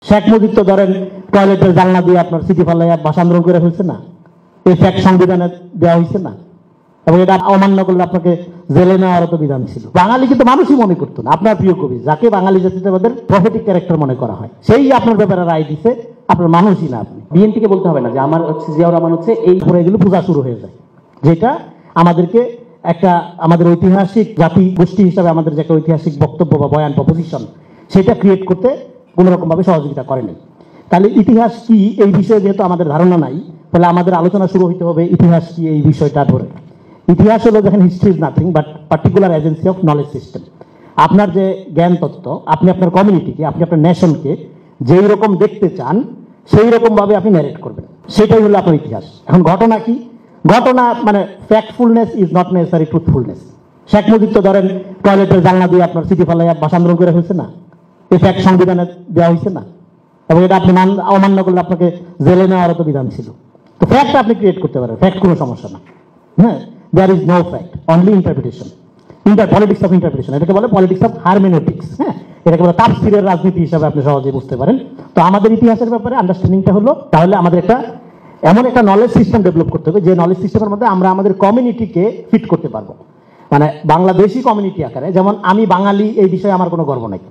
শেখ মুজিব তো ধরেন টয়লেটের জানলা দিয়ে আপনার সিটি ফালাইয়া ভাষা আন্দোলন করে ফেলছে না, এই ফ্যাক্ট সংবিধানে দেওয়া হয়েছে না, এবং এটা অমান্য করলে আপনাকে জেলে নেওয়ারও তো বিধান ছিল। বাঙালি কিন্তু মানুষই মনে করতো না। আপনার প্রিয় কবি যাকে বাঙালি জাতীয়তাবাদের প্রফেটিক ক্যারেক্টার মনে করা হয়, সেই আপনার ব্যাপারে রায় দিছে, আপনার মানুষই না আপনি। বিএনপিকে বলতে হবে না যে আমার হচ্ছে জিয়াউর রহমান হচ্ছে এই পরে এগুলো পূজা শুরু হয়ে যায়, যেটা আমাদেরকে একটা আমাদের ঐতিহাসিক জাতি গোষ্ঠী হিসাবে আমাদের যে একটা ঐতিহাসিক বক্তব্য বা বয়ান প্রপোজিশন সেটা ক্রিয়েট করতে কোনো রকমভাবে সহযোগিতা করেনি। তাহলে ইতিহাস কি এই বিষয়ে যেহেতু আমাদের ধারণা নাই, তাহলে আমাদের আলোচনা শুরু হইতে হবে ইতিহাস কি এই বিষয়টা ধরে। ইতিহাস হলো দেখেন history is nothing but particular agency of knowledge system. আপনার যে জ্ঞান তত্ত্ব, আপনি আপনার কমিউনিটিকে, আপনি আপনার নেশনকে যেই রকম দেখতে চান সেই রকমভাবে আপনি ন্যারেট করবেন, সেটাই হলো আপনার ইতিহাস। এখন ঘটনা কি? ঘটনা মানে factfulness is not necessary truthfulness. Sheikh Mujib তো ধরেন টয়লেটের জানলা দিয়ে আপনার সিটি ফালাইয়া ভাষা আন্দোলন করে ফেলছে না, এই ফ্যাক্ট সংবিধানে দেওয়া হয়েছে না, এবং এটা আপনি অমান্য করলে আপনাকে জেলে নেওয়ারও তো বিধান ছিল। তো ফ্যাক্ট আপনি ক্রিয়েট করতে পারেন, ফ্যাক্ট কোনো সমস্যা না। হ্যাঁ, there is no fact, only interpretation, politics of interpretation, এটাকে বলে পলিটিক্স অফ হারমেনেটিক্স। হ্যাঁ, এটাকে বলে তাফসীরের রাজনীতি হিসাবে আপনি সহজে বুঝতে পারেন। তো আমাদের ইতিহাসের ব্যাপারে আন্ডারস্ট্যান্ডিংটা হলো, তাহলে আমাদের একটা এমন একটা নলেজ সিস্টেম ডেভেলপ করতে হবে যে নলেজ সিস্টেমের মধ্যে আমরা আমাদের কমিউনিটিকে ফিট করতে পারবো। মানে বাংলাদেশি কমিউনিটি আকারে, যেমন আমি বাঙালি এই বিষয়ে আমার কোনো গর্ব নাই,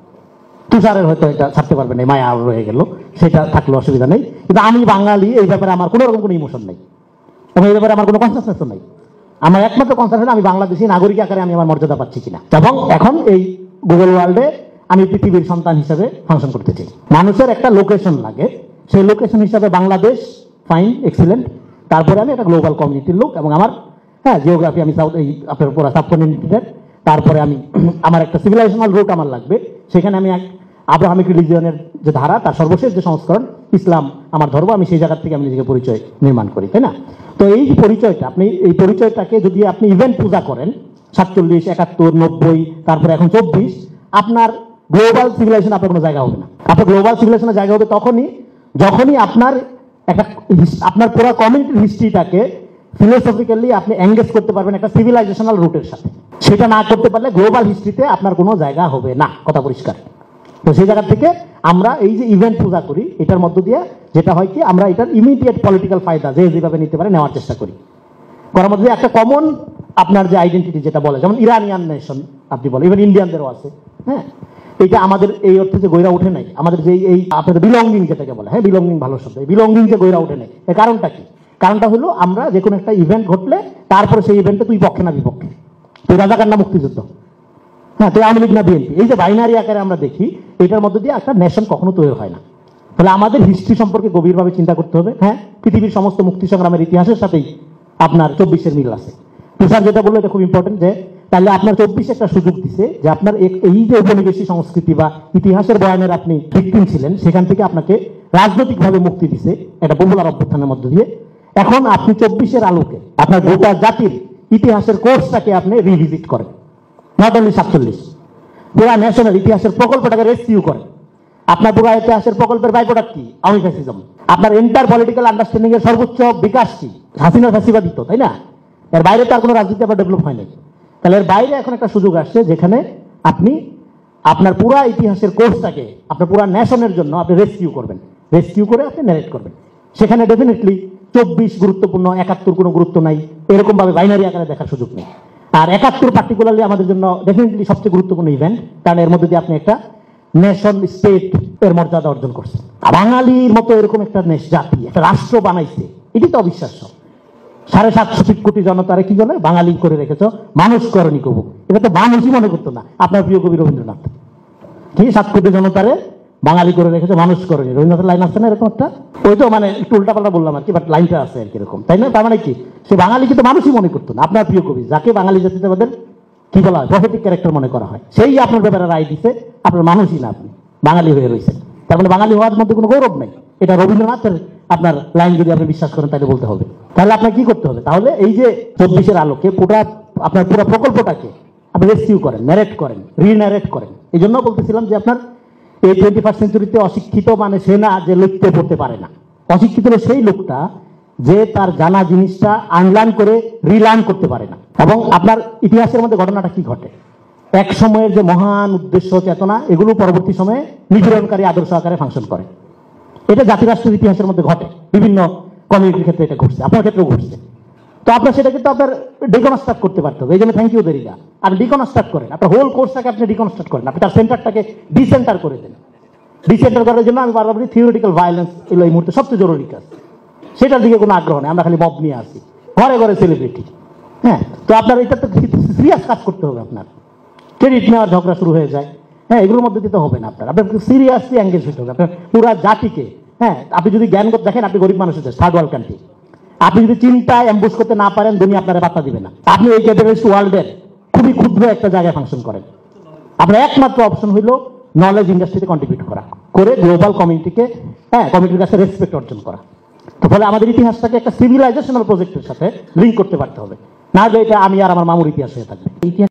তুষারের হয়তো এটা ছাড়তে পারবে না, মায়া রয়ে গেল, সেটা থাকলে অসুবিধা নেই, কিন্তু আমি বাঙালি এই ব্যাপারে আমার কোনো রকম কোনো ইমোশন নেই, এবং এই ব্যাপারে আমার কোনো কনসাসনেসও নেই। আমার একমাত্র কনসার্ন হলো আমি বাংলাদেশি নাগরিক আকারে আমি আমার মর্যাদা পাচ্ছি কিনা, এবং এখন এই গুগল ওয়ার্ল্ডে আমি পৃথিবীর সন্তান হিসেবে ফাংশন করতে চাই। মানুষের একটা লোকেশন লাগে, সেই লোকেশন হিসাবে বাংলাদেশ ফাইন, এক্সিলেন্ট, তারপরে আমি একটা গ্লোবাল কমিউনিটির লোক, এবং আমার জিওগ্রাফি আমি সাউথ এই আপনার পুরো সাবকন্টিনেন্টের, তারপরে আমি আমার একটা সিভিলাইজেশনাল রুট আমার লাগবে, সেখানে আমি এক আব্রাহামিক রিলিজিয়নের যে ধারা তার সর্বশেষ যে সংস্করণ ইসলাম আমার ধর্ম, আমি সেই জায়গা থেকে আমি নিজেকে পরিচয় নির্মাণ করি, তাই না? তো এই যে পরিচয়টা, আপনি এই পরিচয়টাকে যদি আপনি ইভেন্ট পূজা করেন 47, 71, 90, তারপরে এখন 24, আপনার গ্লোবাল সিভিলাইজেশন আপনার কোনো জায়গা হবে না। আপনার গ্লোবাল সিভিলাইজেশনের জায়গা হবে যখনই আপনার একটা আপনার পুরো কমিউনিটির হিস্ট্রিটাকে ফিলোসফিক্যালি আপনি এঙ্গেজ করতে পারবেন একটা সিভিলাইজেশনাল রুটের সাথে। সেটা না করতে পারলে গ্লোবাল হিস্ট্রিতে আপনার কোনো জায়গা হবে না, কথা পরিষ্কার। তো সেই জায়গা থেকে আমরা এই যে ইভেন্ট পূজা করি, এটার মধ্য দিয়ে যেটা হয় কি, আমরা এটার ইমিডিয়েট পলিটিক্যাল ফায়দা যে যেভাবে নিতে পারে নেওয়ার চেষ্টা করি। করার মধ্যে একটা কমন আপনার যে আইডেন্টিটি যেটা বলে, যেমন ইরানিয়ান নেশন আপনি বলেন, ইভেন ইন্ডিয়ানদেরও আছে। হ্যাঁ, এটা আমাদের এই অর্থে যে গইরা ওঠে নাই, আমাদের যে এই আপনাদের বিলঙ্গিং যেটাকে বলে, হ্যাঁ বিলঙ্গিং ভালো শব্দ, বিলঙ্গিং যে গইরা ওঠে নাই, এর কারণটা কি? কারণটা হলো আমরা যে কোনো একটা ইভেন্ট ঘটলে তারপরে সেই ইভেন্টে তুই পক্ষে না বিপক্ষে, তুই রাজাকার না মুক্তিযুদ্ধ, হ্যাঁ তুই আওয়ামী লীগ না বিএনপি, এই যে বাইনারি আকারে আমরা দেখি, এটার মধ্যে দিয়ে একটা নেশন কখনো তৈরি হয় না। তাহলে আমাদের হিস্ট্রি সম্পর্কে গভীরভাবে চিন্তা করতে হবে। হ্যাঁ, পৃথিবীর সমস্ত মুক্তি সংগ্রামের ইতিহাসের সাথেই আপনার 24-এর মিল আছে। তুষার যেটা বললো এটা খুব ইম্পর্টেন্ট, যে তাহলে আপনার 24 একটা সুযোগ দিছে যে আপনার এই যে উপনিবেশী সংস্কৃতি বা ইতিহাসের বয়ানের আপনি ভিকটিম ছিলেন, সেখান থেকে আপনাকে রাজনৈতিকভাবে মুক্তি দিছে একটা পপুলার অভ্যুত্থানের মধ্য দিয়ে। এখন আপনি 24-এর আলোকে আপনার গোটা জাতির ইতিহাসের কোর্সটাকে আপনি রিভিজিট করেন, নট অনলি 47, পুরা ন্যাশনাল ইতিহাসের প্রকল্পটাকে রেস্কিউ করেন। আপনার পুরা ইতিহাসের প্রকল্পের বাই প্রোডাক্ট কি? আওয়ামী ফ্যাসিজম। আপনার এন্টার পলিটিক্যাল আন্ডারস্ট্যান্ডিং এর সর্বোচ্চ বিকাশ কি? হাসিনার ফ্যাসিবাদিত্ব, তাই না? এর বাইরে তো আর কোনো রাজনীতি আবার ডেভেলপ হয় নাই। তাহলে এর বাইরে এখন একটা সুযোগ আসছে যেখানে আপনি আপনার পুরা ইতিহাসের কোর্সটাকে আপনার পুরা ন্যাশনের জন্য আপনি রেস্কিউ করবেন, রেস্কিউ করে আপনি ন্যারেট করবেন। সেখানে ডেফিনেটলি 24 গুরুত্বপূর্ণ, 71 কোনো গুরুত্ব নাই, এরকম ভাবে বাইনারি আকারে দেখার সুযোগ নেই। আর 71 পার্টিকুলারলি আমাদের জন্য ডেফিনেটলি সবচেয়ে গুরুত্বপূর্ণ ইভেন্ট, কারণ এর মধ্যে দিয়ে আপনি একটা নেশন স্টেট এর মর্যাদা অর্জন করছেন। বাঙালির মতো এরকম একটা জাতি, একটা রাষ্ট্র বানাইছে, এটি তো অবিশ্বাস্য। 750 কোটি জনতারে কি বলে? বাঙালি করে রেখেছ, মানুষ করণী কবু। এটা তো মানুষই মনে করতো না। আপনার প্রিয় কবি রবীন্দ্রনাথ কি 7 কোটি জনতারে বাঙালি করে রেখেছে, মানুষ করণী, রবীন্দ্রনাথের লাইন আছে না এরকম একটা? ওই তো মানে একটু উল্টাপাল্টা বললাম আর কি, বাট লাইনটা আছে আর কি এরকম, তাই না? তার মানে কি, সে বাঙালিকে তো মানুষই মনে করতো না। আপনার প্রিয় কবি যাকে বাঙালি জাতীয়তাবাদের কি বলা হয়, প্রফেটিক ক্যারেক্টার মনে করা হয়, সেই আপনার ব্যাপারে রায় দিছে, আপনার মানুষই না, আপনি বাঙালি হয়ে রয়েছেন। তার মানে বাঙালি হওয়ার মধ্যে কোনো গৌরব নেই। এটা রবীন্দ্রনাথের আপনার লাইন যদি আপনি বিশ্বাস করেন তাহলে বলতে হবে। তাহলে আপনার কি করতে হবে? তাহলে এই যে 24-এর আলোকে আপনার পুরো প্রকল্পটাকে আপনি রেস্কিউ করেন, ন্যারেট করেন, রিন্যারেট করেন। এই জন্য বলতেছিলাম যে আপনার এই 21st সেঞ্চুরিতে অশিক্ষিত মানে সে না যে লিখতে পড়তে পারে না, অশিক্ষিত হলো সেই লোকটা যে তার জানা জিনিসটা আনলার্ন করে রিলার্ন করতে পারে না। এবং আপনার ইতিহাসের মধ্যে ঘটনাটা কি ঘটে, এক সময়ের যে মহান উদ্দেশ্য চেতনা, এগুলো পরবর্তী সময়ে নিপীড়নকারী আদর্শ আকারে ফাংশন করে। এটা জাতিরাষ্ট্রের ইতিহাসের মধ্যে ঘটে, বিভিন্ন কমিউনিটির ক্ষেত্রে এটা ঘটছে, আপনার ক্ষেত্রেও ঘটছে। তো আপনার সেটা কিন্তু আপনার ডিকনস্ট্রাক্ট করতে পারতে হবে। এই জন্য থ্যাংক ইউ দেরিকা। আপনি ডিকনস্ট্রাক্ট করেন, আপনার হোল কোর্সটাকে আপনি ডিকনস্ট্রাক্ট করেন, আপনি তার সেন্টারটাকে ডিসেন্টার করে দেন। ডিসেন্টার করার জন্য আমি বারবার বলি থিওরিটিক্যাল ভায়োলেন্স এগুলো এই মুহূর্তে সবচেয়ে জরুরি কাজ। সেটার দিকে কোনো আগ্রহ নেই, আমরা খালি মব নিয়ে আসি, ঘরে ঘরে সেলিব্রিটি। হ্যাঁ, তো আপনার এটা তো সিরিয়াস কাজ করতে হবে। আপনার ক্রেডিট নেওয়ার ঝগড়া শুরু হয়ে যায়, হ্যাঁ, এগুলোর মধ্যে দিতে হবে না। আপনার সিরিয়াসলি এঙ্গেজ হতে হবে আপনার পুরা জাতিকে। হ্যাঁ, আপনি যদি জ্ঞান দেখেন, আপনি গরিব মানুষ হচ্ছে, থার্ড ওয়ার্ল্ড কান্ট্রি, আপনি যদি চিন্তায় অ্যাম্বুশ করতে না পারেন, দুনিয়া আপনারা বার্তা দিবে না। আপনি এই ক্যাপিটালিস্ট ওয়ার্ল্ডের খুবই ক্ষুদ্র একটা জায়গায় ফাংশন করেন। আপনার একমাত্র অপশন হইল নলেজ ইন্ডাস্ট্রিতে কন্ট্রিবিউট করা, করে গ্লোবাল কমিউনিটিকে, হ্যাঁ, কমিউনিটির কাছে রেসপেক্ট অর্জন করা। তো ফলে আমাদের ইতিহাসটাকে একটা সিভিলাইজেশনাল প্রজেক্টের সাথে লিঙ্ক করতে পারতে হবে, না যে এটা আমি আর আমার মামুর ইতিহাস হয়ে থাকবে। ইতিহাস